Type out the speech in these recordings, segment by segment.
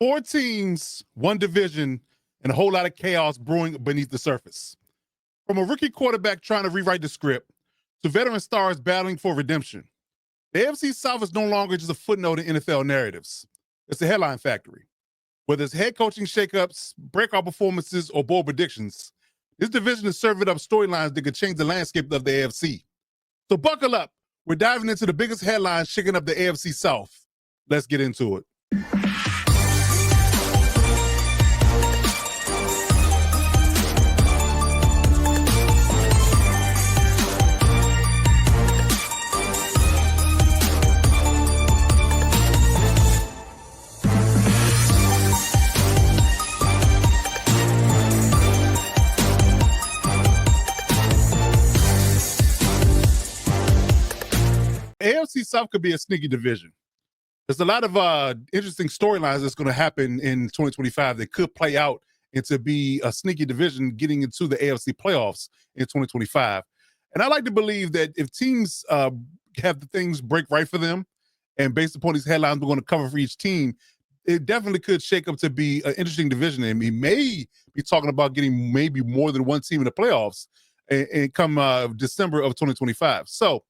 Four teams, one division, and a whole lot of chaos brewing beneath the surface. From a rookie quarterback trying to rewrite the script to veteran stars battling for redemption, the AFC South is no longer just a footnote in NFL narratives. It's a headline factory. Whether it's head coaching shakeups, breakout performances, or bold predictions, this division is serving up storylines that could change the landscape of the AFC. So buckle up. We're diving into the biggest headlines shaking up the AFC South. Let's get into it. AFC South could be a sneaky division. There's a lot of interesting storylines that's going to happen in 2025 that could play out into be a sneaky division getting into the AFC playoffs in 2025. And I like to believe that if teams have the things break right for them, and based upon these headlines we're going to cover for each team, it definitely could shake up to be an interesting division. And we may be talking about getting maybe more than one team in the playoffs and come December of 2025. So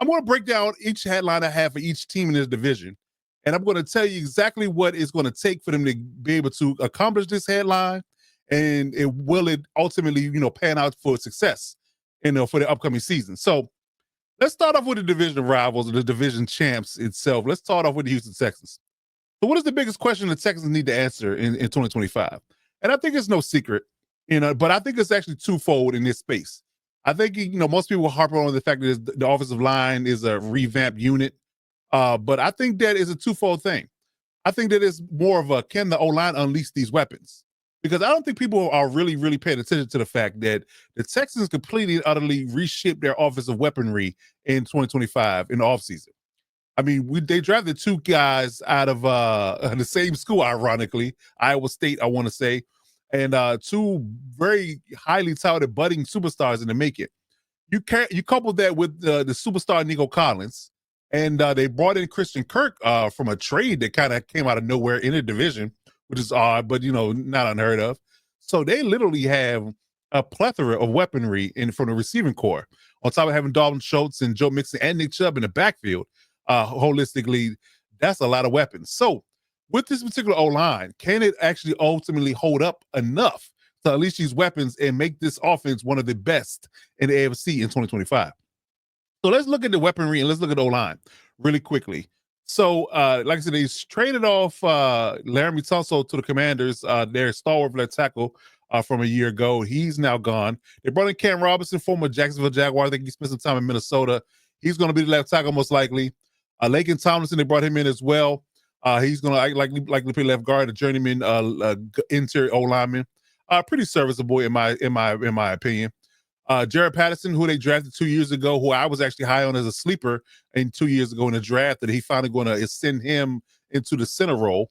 I'm going to break down each headline I have for each team in this division. And I'm going to tell you exactly what it's going to take for them to be able to accomplish this headline. And will it ultimately, pan out for success, for the upcoming season. So let's start off with the division rivals, the division champs itself. Let's start off with the Houston Texans. So what is the biggest question the Texans need to answer in 2025? And I think it's no secret, but I think it's actually twofold in this space. I think, most people harp on the fact that the offensive line is a revamped unit. But I think that is a twofold thing. I think that it's more of a, can the O-line unleash these weapons? Because I don't think people are really, really paying attention to the fact that the Texans completely and utterly reshaped their offensive weaponry in 2025 in the offseason. I mean, they drafted two guys out of the same school, ironically, Iowa State, I want to say, and two very highly touted budding superstars in the making. You couple that with the superstar Nico Collins, and they brought in Christian Kirk from a trade that kind of came out of nowhere in the division, which is odd, but not unheard of. So they literally have a plethora of weaponry from the receiving core. On top of having Dalton Schultz and Joe Mixon and Nick Chubb in the backfield, holistically, that's a lot of weapons. So with this particular O-line, can it actually ultimately hold up enough to unleash these weapons and make this offense one of the best in the AFC in 2025? So let's look at the weaponry and let's look at the O-line really quickly. So, like I said, they traded off Laramie Tunsil to the Commanders, their stalwart left tackle from a year ago. He's now gone. They brought in Cam Robinson, former Jacksonville Jaguar. I think he spent some time in Minnesota. He's going to be the left tackle most likely. Lakin Tomlinson, they brought him in as well. He's going to likely play left guard, a journeyman interior O-lineman. Pretty serviceable in my opinion. Jared Patterson, who they drafted 2 years ago, who I was actually high on as a sleeper 2 years ago in the draft, that he finally going to ascend him into the center role.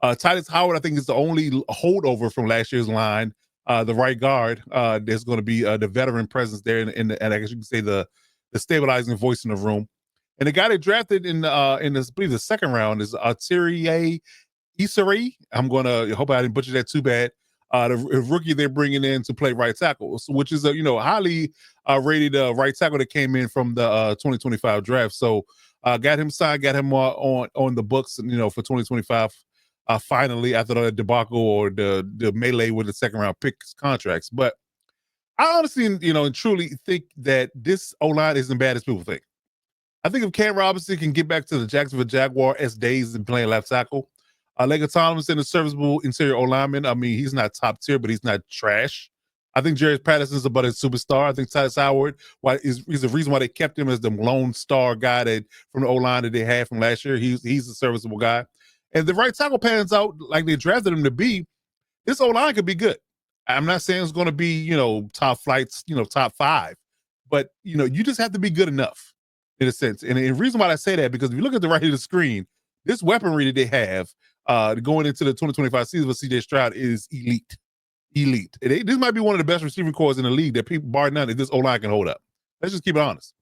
Titus Howard, I think, is the only holdover from last year's line, the right guard. There's going to be the veteran presence there, and I guess you can say the stabilizing voice in the room. And the guy they drafted in I believe the second round is Thierry Isari. I'm going to hope I didn't butcher that too bad. The rookie they're bringing in to play right tackle, which is a highly rated right tackle that came in from the 2025 draft. So got him signed, got him on the books, for 2025. Finally, after the debacle or the melee with the second round picks contracts. But I honestly, and truly think that this O-line isn't bad as people think. I think if Cam Robinson can get back to the Jacksonville Jaguars days and playing left tackle, Lakin Tomlinson is serviceable interior O-lineman. I mean, he's not top tier, but he's not trash. I think Jared Patterson's about a superstar. I think Titus Howard is the reason why they kept him as the lone star guy from the O-line that they had from last year. He's a serviceable guy. And the right tackle pans out like they drafted him to be, this O-line could be good. I'm not saying it's going to be, top flights, top five. But, you just have to be good enough in a sense. And the reason why I say that, because if you look at the right of the screen, this weaponry that they have going into the 2025 season for CJ Stroud is elite. This might be one of the best receiving corps in the league that people, bar none, that this O-line can hold up. Let's just keep it honest.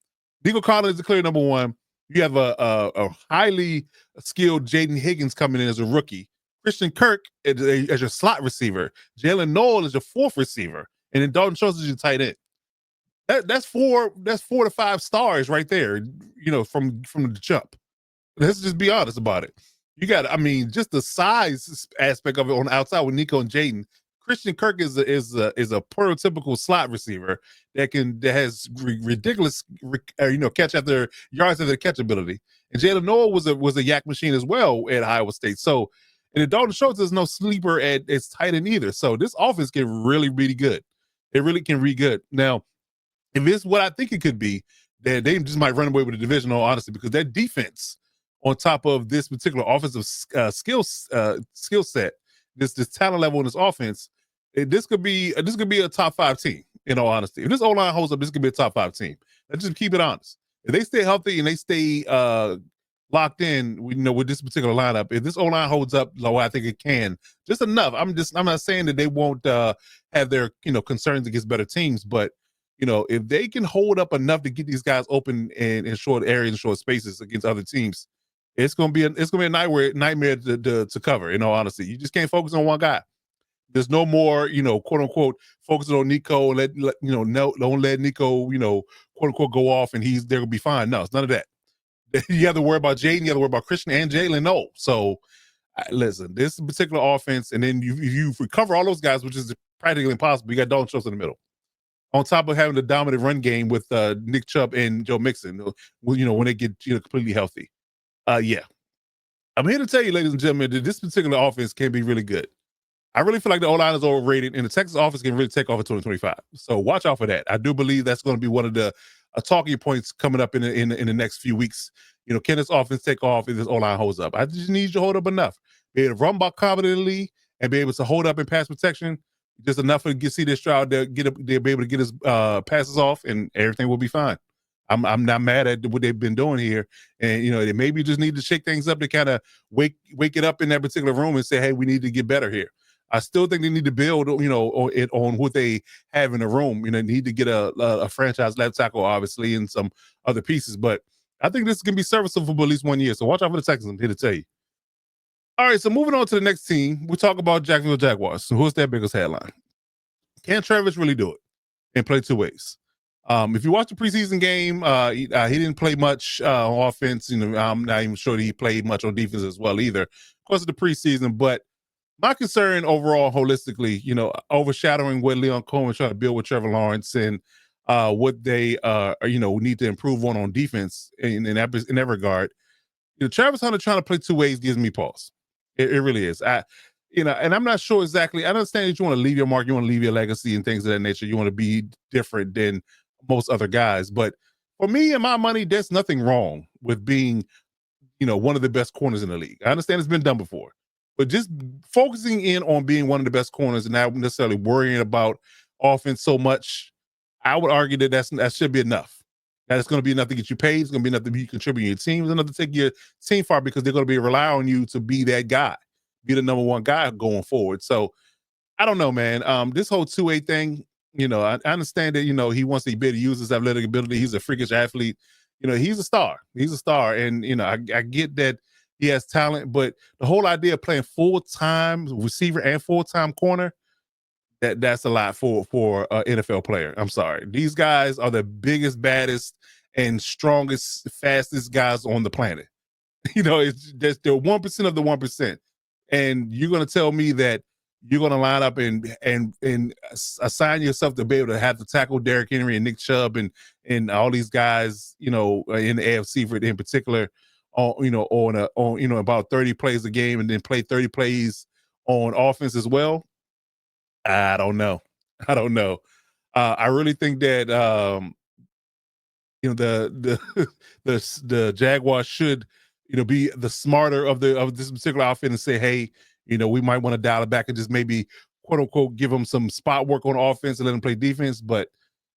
Nico Collins is the clear number one. You have a highly skilled Jaden Higgins coming in as a rookie Christian Kirk as your slot receiver, Jalen Noel is your fourth receiver, and then Dalton Schultz is your tight end. That's 4 to 5 stars right there, from the jump. Let's just be honest about it. You got, I mean, just the size aspect of it on the outside with Nico and Jaden. Christian Kirk is a prototypical slot receiver that has ridiculous catch after yards after catch ability. And Jalen Noel was a yak machine as well at Iowa State. So, and Dalton Schultz is no sleeper at tight end either. So this offense can really good. It really can be good. Now, if it's what I think it could be, then they just might run away with the division, all honesty, because their defense, on top of this particular offensive skill set, this talent level in this offense, this could be a top 5 team. In all honesty, if this O-line holds up, this could be a top 5 team. Let's just keep it honest. If they stay healthy and they stay locked in, with this particular lineup, if this O-line holds up, I think it can, just enough. I'm not saying that they won't have their concerns against better teams, but if they can hold up enough to get these guys open in short areas and short spaces against other teams, it's gonna be a nightmare to cover. In all honesty, you just can't focus on one guy. There's no more, quote unquote, focusing on Nico and don't let Nico, quote unquote, go off and they're gonna be fine. No, it's none of that. You have to worry about Jaden, you have to worry about Christian and Jalen. No, so listen, this particular offense, and then you recover all those guys, which is practically impossible. You got Dalton Schultz in the middle, on top of having the dominant run game with Nick Chubb and Joe Mixon, when they get completely healthy. Yeah. I'm here to tell you, ladies and gentlemen, that this particular offense can be really good. I really feel like the O-line is overrated, and the Texas offense can really take off in 2025. So watch out for that. I do believe that's going to be one of the talking points coming up in the next few weeks. Can this offense take off if this O-line holds up? I just need you to hold up enough. Be able to run ball confidently and be able to hold up in pass protection, just enough to see this Stroud, they'll be able to get his passes off, and everything will be fine. I'm not mad at what they've been doing here, and they maybe just need to shake things up to kind of wake it up in that particular room and say, hey, we need to get better here. I still think they need to build, on what they have in the room. Need to get a franchise left tackle, obviously, and some other pieces. But I think this can be serviceable for at least 1 year. So watch out for the Texans. I'm here to tell you. All right, so moving on to the next team, we talk about Jacksonville Jaguars. So who's their biggest headline? Can Travis really do it and play two ways? If you watch the preseason game, he didn't play much on offense. I'm not even sure that he played much on defense as well either, of course, of the preseason. But my concern overall, holistically, overshadowing what Leon Coleman trying to build with Trevor Lawrence and what they need to improve on defense in that regard. Travis Hunter trying to play two ways gives me pause. It really is. And I'm not sure exactly. I understand that you want to leave your mark, you want to leave your legacy and things of that nature. You want to be different than most other guys. But for me and my money, there's nothing wrong with being, one of the best corners in the league. I understand it's been done before. But just focusing in on being one of the best corners and not necessarily worrying about offense so much, I would argue that should be enough. That it's going to be enough to get you paid. It's going to be enough to be contributing your team. It's enough to take your team far because they're going to be rely on you to be that guy, be the number one guy going forward. So I don't know, man. This whole 2-8 thing, I understand that, he wants to be able to use his athletic ability. He's a freakish athlete. He's a star. He's a star. And, I get that he has talent, but the whole idea of playing full-time receiver and full-time corner, that's a lot for an NFL player. I'm sorry. These guys are the biggest, baddest, and strongest, fastest guys on the planet. They're 1% of the 1%. And you're going to tell me that you're going to line up and assign yourself to be able to have to tackle Derrick Henry and Nick Chubb and all these guys, in the AFC in particular, on about 30 plays a game, and then play 30 plays on offense as well. I don't know. I really think that the Jaguars should be the smarter of this particular outfit and say, hey, we might want to dial it back and just maybe quote unquote give them some spot work on offense and let them play defense. But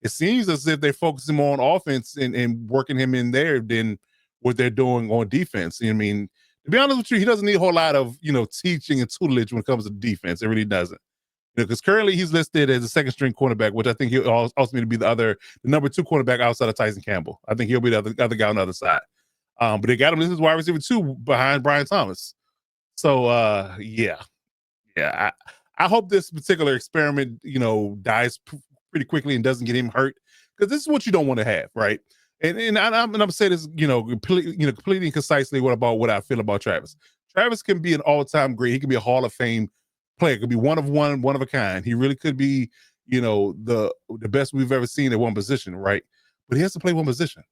it seems as if they're focusing more on offense and working him in there than what they're doing on defense. I mean, to be honest with you, he doesn't need a whole lot of teaching and tutelage when it comes to defense. It really doesn't. Because currently he's listed as a second string cornerback, which I think he'll also need to be the number 2 cornerback outside of Tyson Campbell. I think he'll be the other guy on the other side. But they got him. This is wide receiver 2 behind Brian Thomas. So yeah. I hope this particular experiment, dies pretty quickly and doesn't get him hurt, because this is what you don't want to have, right? And I'm saying this, completely and concisely what I feel about Travis. Travis can be an all-time great. He can be a Hall of Fame player. Could be one of one of a kind. He really could be, the best we've ever seen at one position, right? But he has to play one position,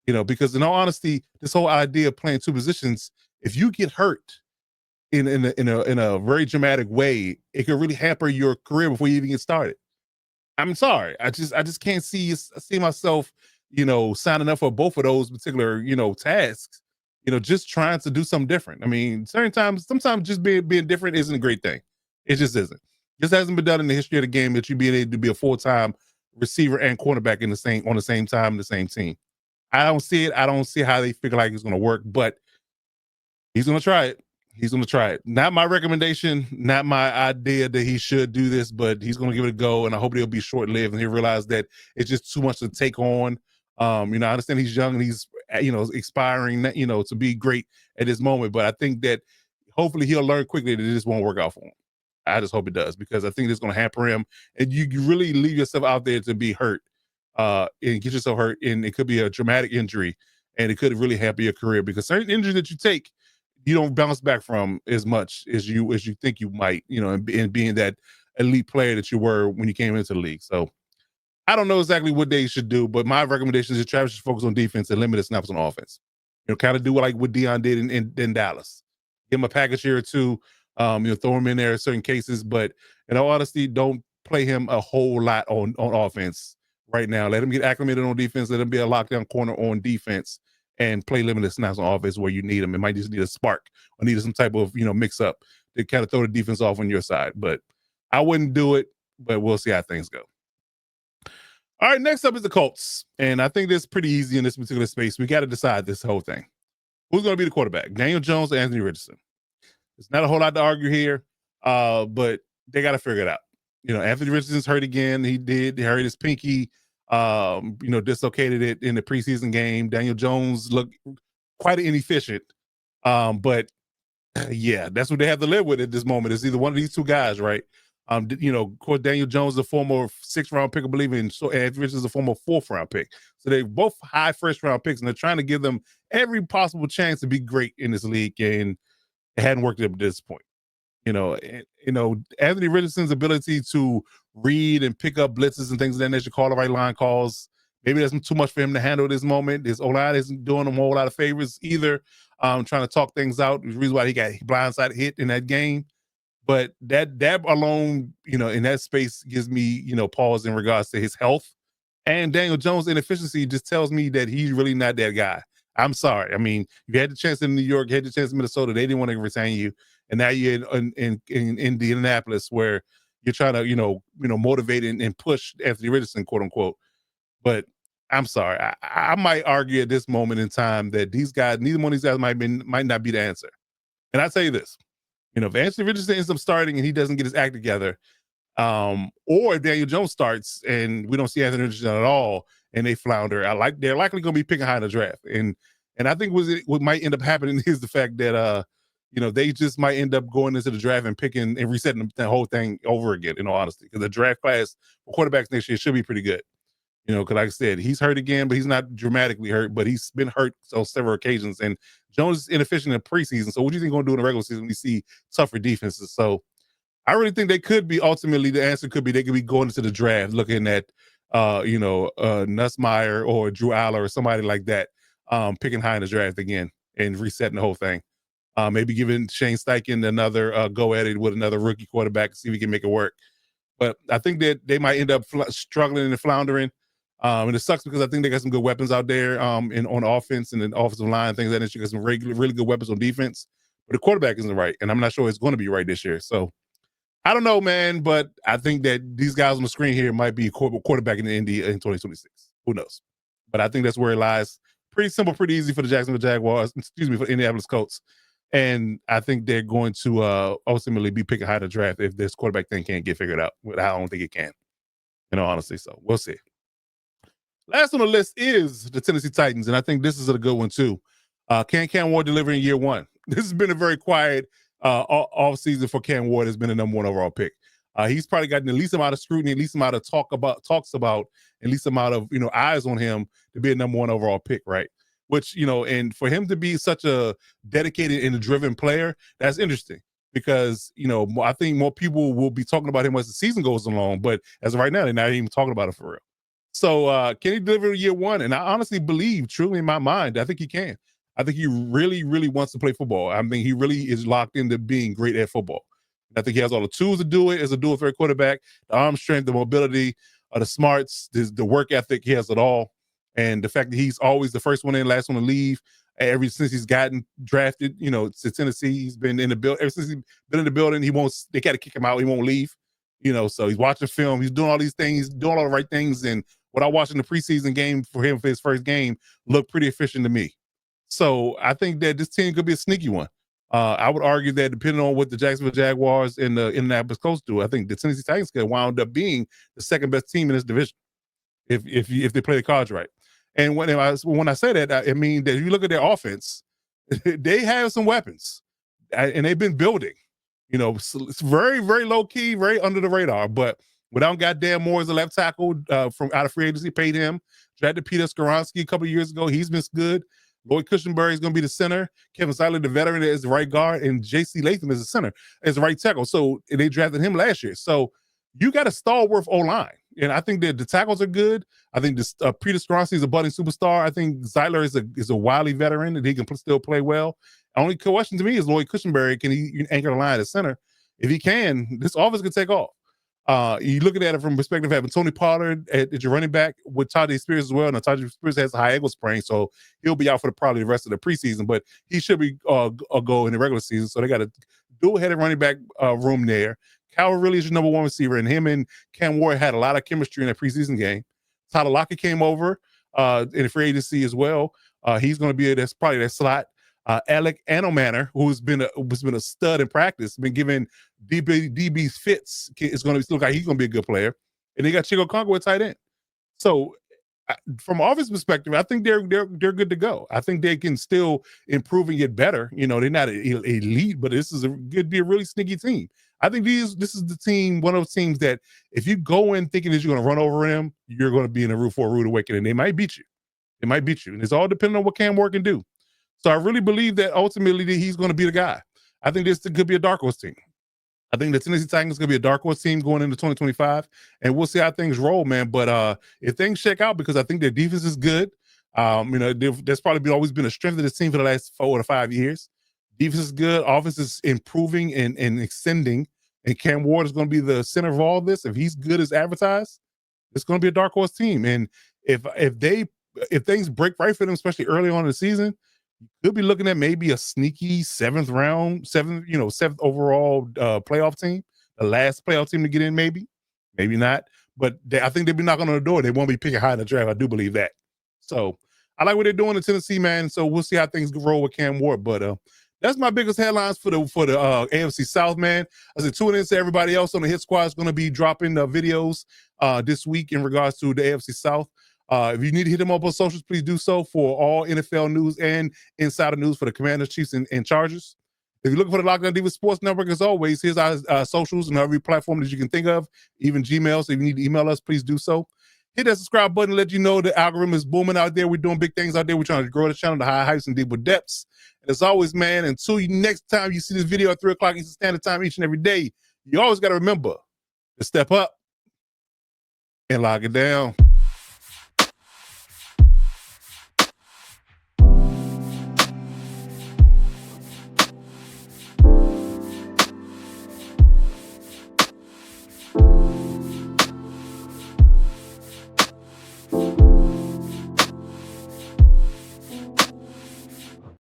because in all honesty, this whole idea of playing two positions, if you get hurt in a very dramatic way, it could really hamper your career before you even get started. I'm sorry. I just can't see myself, signing up for both of those particular, tasks, just trying to do something different. I mean, sometimes just being different isn't a great thing. It just isn't. This hasn't been done in the history of the game, that you being able to be a full-time receiver and cornerback on the same time in the same team. I don't see it. I don't see how they figure like it's gonna work, but he's gonna try it. He's gonna try it. Not my recommendation, not my idea that he should do this, but he's gonna give it a go, and I hope it'll be short-lived and he'll realize that it's just too much to take on. I understand he's young and he's expiring, to be great at this moment, but I think that hopefully he'll learn quickly that this won't work out for him. I just hope it does, because I think it's gonna hamper him, and you really leave yourself out there to be hurt, and get yourself hurt, and it could be a dramatic injury, and it could really hamper your career, because certain injuries that you take, you don't bounce back from as much as you think you might, and being that elite player that you were when you came into the league. So I don't know exactly what they should do, but my recommendation is that Travis should focus on defense and limit his snaps on offense. Kind of do like what Dion did in Dallas. Give him a package here or two, throw him in there in certain cases, but in all honesty, don't play him a whole lot on offense right now. Let him get acclimated on defense. Let him be a lockdown corner on defense and play limited snaps on offense where you need him. It might just need a spark or need some type of, mix up to kind of throw the defense off on your side. But I wouldn't do it, but we'll see how things go. All right, next up is the Colts. And I think this pretty easy in this particular space. We got to decide this whole thing. Who's going to be the quarterback? Daniel Jones or Anthony Richardson? There's not a whole lot to argue here, but they got to figure it out. Anthony Richardson's hurt again. He hurt his pinky, dislocated it in the preseason game. Daniel Jones looked quite inefficient. But yeah, that's what they have to live with at this moment. It's either one of these two guys, right? Of course, Daniel Jones is a former 6th-round pick, I believe, and so Anthony Richardson is a former 4th-round pick. So they're both high first-round picks, and they're trying to give them every possible chance to be great in this league, and it hadn't worked up to this point. Anthony Richardson's ability to read and pick up blitzes and things of that nature, call the right line calls. Maybe that's too much for him to handle at this moment. His O-line isn't doing him a whole lot of favors either. Trying to talk things out. The reason why he got blindside hit in that game. But that alone, in that space gives me, pause in regards to his health. And Daniel Jones' inefficiency just tells me that he's really not that guy. I'm sorry. I mean, you had the chance in New York, you had the chance in Minnesota. They didn't want to retain you. And now you're in Indianapolis, where you're trying to, motivate and push Anthony Richardson, quote unquote. But I'm sorry. I might argue at this moment in time that neither one of these guys might not be the answer. And I tell you this, if Anthony Richardson ends up starting and he doesn't get his act together, or if Daniel Jones starts and we don't see Anthony Richardson at all and they flounder, they're likely going to be picking high in the draft. And I think what might end up happening is the fact that they just might end up going into the draft and picking and resetting the whole thing over again, in all honesty, because the draft class for quarterbacks next year should be pretty good. Because like I said, he's hurt again, but he's not dramatically hurt, but he's been hurt on several occasions. And Jones is inefficient in preseason. So what do you think going to do in the regular season when we see tougher defenses? So I really think they could be, ultimately, the answer could be they could be going into the draft looking at, Nussmeier or Drew Aller or somebody like that, picking high in the draft again and resetting the whole thing. Maybe giving Shane Steichen another go at it with another rookie quarterback to see if he can make it work. But I think that they might end up struggling and floundering. And it sucks because I think they got some good weapons out there on offense and the offensive line, things like that. You got some really good weapons on defense, but the quarterback isn't right. And I'm not sure it's going to be right this year. So I don't know, man, but I think that these guys on the screen here might be quarterback in the Indy in 2026. Who knows? But I think that's where it lies. Pretty simple, pretty easy for the Jacksonville Jaguars, for the Indianapolis Colts. And I think they're going to ultimately be picking high to draft if this quarterback thing can't get figured out. I don't think it can, honestly. So we'll see. Last on the list is the Tennessee Titans, and I think this is a good one too. Can Cam Ward deliver in year one? This has been a very quiet off season for Cam Ward has been the number 1 overall pick. He's probably gotten the least amount of scrutiny, least amount of talks about, and least amount of eyes on him to be a number 1 overall pick, right? Which and for him to be such a dedicated and a driven player, that's interesting because I think more people will be talking about him as the season goes along, but as of right now, they're not even talking about it for real. So can he deliver year 1? And I honestly believe, truly in my mind, I think he can. I think he really, really wants to play football. I mean, he really is locked into being great at football. I think he has all the tools to do it as a dual threat quarterback, the arm strength, the mobility, the smarts, the work ethic. He has it all. And the fact that he's always the first one in, last one to leave, ever since he's gotten drafted, to Tennessee, he's been in the building. Ever since he's been in the building, they got to kick him out. He won't leave. So he's watching film. He's doing all these things, doing all the right things. And what I watched in the preseason game for him for his first game looked pretty efficient to me. So I think that this team could be a sneaky one. I would argue that depending on what the Jacksonville Jaguars and the Indianapolis Colts do, I think the Tennessee Titans could wound up being the second best team in this division if they play the cards right. And when I say that, I mean that if you look at their offense, they have some weapons, and they've been building. It's very, very low key, very under the radar. But without goddamn Moore as a left tackle from out of free agency, paid him. Drafted Peter Skoronski a couple of years ago. He's been good. Lloyd Cushenberry is going to be the center. Kevin Seiler, the veteran, is the right guard, and J.C. Latham is the center, as the right tackle. So they drafted him last year. So you got a stalwart O-line, and I think that the tackles are good. I think this Peter Skoronski is a budding superstar. I think Seiler is a wily veteran, and he can still play well. Only question to me is Lloyd Cushenberry. Can he anchor the line at center? If he can, this offense can take off. You looking at it from the perspective of having Tony Pollard at your running back with Tajay Spears as well. Now Tajay Spears has a high ankle sprain, so he'll be out for probably the rest of the preseason, but he should be a go in the regular season. So they got a dual-headed running back room there. Cowell really is your number 1 receiver, and him and Cam Ward had a lot of chemistry in that preseason game. Tyler Lockett came over in the free agency as well. He's going to be that's probably that slot. Alec Anomanor, who's been a stud in practice, been given DB's fits, is going to look like he's going to be a good player. And they got Chico Congo at tight end. So from an offense perspective, I think they're good to go. I think they can still improve and get better. They're not elite, but this is could be a really sneaky team. I think this is the team, one of those teams that if you go in thinking that you're going to run over them, you're going to be in a rude awakening. They might beat you. They might beat you. And it's all depending on what Cam Ward can do. So I really believe that ultimately that he's going to be the guy. I think this could be a dark horse team. I think the Tennessee Titans is going to be a dark horse team going into 2025, and we'll see how things roll, man. But if things shake out, because I think their defense is good, there's probably always been a strength of this team for the last 4 to 5 years. Defense is good. Offense is improving and extending, and Cam Ward is going to be the center of all this. If he's good as advertised, it's going to be a dark horse team. And if things break right for them, especially early on in the season, you could be looking at maybe a sneaky seventh overall playoff team, the last playoff team to get in, maybe not. But I think they'll be knocking on the door. They won't be picking high in the draft. I do believe that. So I like what they're doing in Tennessee, man. So we'll see how things roll with Cam Ward. But that's my biggest headlines for the AFC South, man. I said tune in to everybody else on the Hit Squad is going to be dropping videos this week in regards to the AFC South. If you need to hit them up on socials, please do so for all NFL news and insider news for the Commanders, Chiefs, and Chargers. If you're looking for the Lockdown Defense Sports Network, as always, here's our socials and every platform that you can think of, even Gmail. So if you need to email us, please do so. Hit that subscribe button, let you know the algorithm is booming out there. We're doing big things out there. We're trying to grow the channel to high heights and deeper depths. And as always, man, until next time you see this video at 3 o'clock Eastern Standard Time each and every day, you always got to remember to step up and lock it down.